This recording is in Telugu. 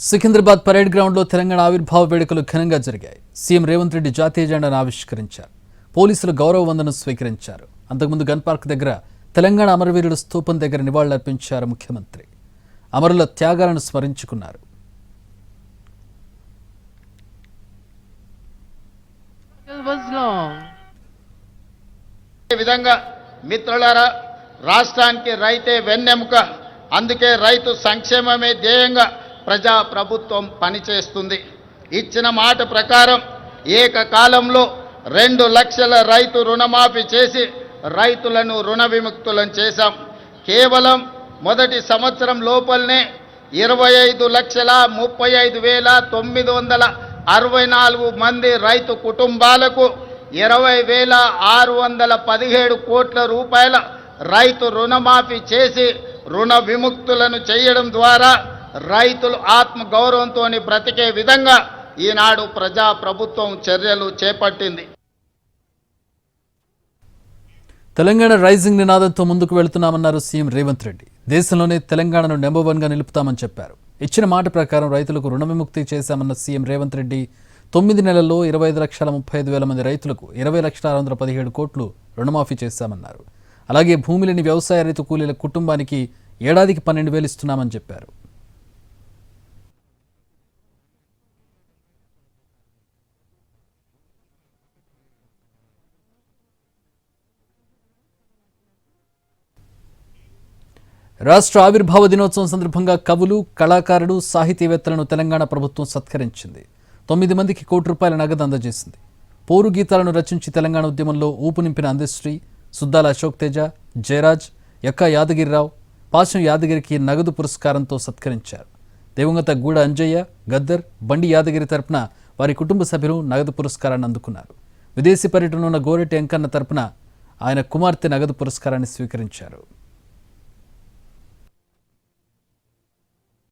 సికింద్రాబాద్ పరేడ్ గ్రౌండ్లో తెలంగాణ ఆవిర్భావ వేడుకలు ఘనంగా జరిగాయి. సీఎం రేవంత్ రెడ్డి జాతీయ జెండాను ఆవిష్కరించారు. పోలీసులు గౌరవ వందనం స్వీకరించారు. అంతకుముందు గన్ పార్క్ దగ్గర తెలంగాణ అమరవీరుల స్తూపం దగ్గర నివాళులర్పించారు ముఖ్యమంత్రి. అమరుల త్యాగాలను స్మరించుకున్నారు. విధంగా మిత్రులారా, రాష్ట్రానికి రైతే వెన్నెముక. అందుకే రైతు సంక్షేమమే ధ్యేయంగా ప్రజా ప్రభుత్వం పనిచేస్తుంది. ఇచ్చిన మాట ప్రకారం ఏకకాలంలో 2 లక్షల రైతు రుణమాఫీ చేసి రైతులను రుణ విముక్తులను చేశాం. కేవలం మొదటి సంవత్సరం లోపలనే 25,35,964 మంది రైతు కుటుంబాలకు 20,617 కోట్ల రూపాయల రైతు రుణమాఫీ చేసి రుణ విముక్తులను చేయడం ద్వారా రైతులు ఆత్మ గౌరవంతో బ్రతికే విధంగా ఈనాడు ప్రజా ప్రభుత్వం చర్యలు చేపట్టింది. తెలంగాణ రైజింగ్ నినాదంతో ముందుకు వెళుతున్నామన్నారు సీఎం రేవంత్ రెడ్డి. దేశంలోనే తెలంగాణను నెంబర్ 1గా నిలుపుతామని చెప్పారు. ఇచ్చిన మాట ప్రకారం రైతులకు రుణ విముక్తి చేశామన్న సీఎం రేవంత్ రెడ్డి 9 నెలల్లో 25,35,000 మంది రైతులకు 20,617 కోట్లు రుణమాఫీ చేశామన్నారు. అలాగే భూమి లేని వ్యవసాయ రైతు కూలీల కుటుంబానికి ఏడాదికి 12,000 ఇస్తున్నామని చెప్పారు. రాష్ట్ర ఆవిర్భావ దినోత్సవం సందర్భంగా కవులు, కళాకారులు, సాహితీవేత్తలను తెలంగాణ ప్రభుత్వం సత్కరించింది. 9 మందికి ₹1 కోటి నగదు అందజేసింది. పోరు గీతాలను రచించి తెలంగాణ ఉద్యమంలో ఊపు నింపిన అందశ్రీ, సుద్దాల అశోక్ తేజ, జయరాజ్, యక్క యాదగిరిరావు, పాశం యాదగిరికి నగదు పురస్కారంతో సత్కరించారు. దివంగత గూడ అంజయ్య, గద్దర్, బండి యాదగిరి తరపున వారి కుటుంబ సభ్యులు నగదు పురస్కారాన్ని అందుకున్నారు. విదేశీ పర్యటన ఉన్న గోరెటి వెంకన్న తరపున ఆయన కుమార్తె నగదు పురస్కారాన్ని స్వీకరించారు.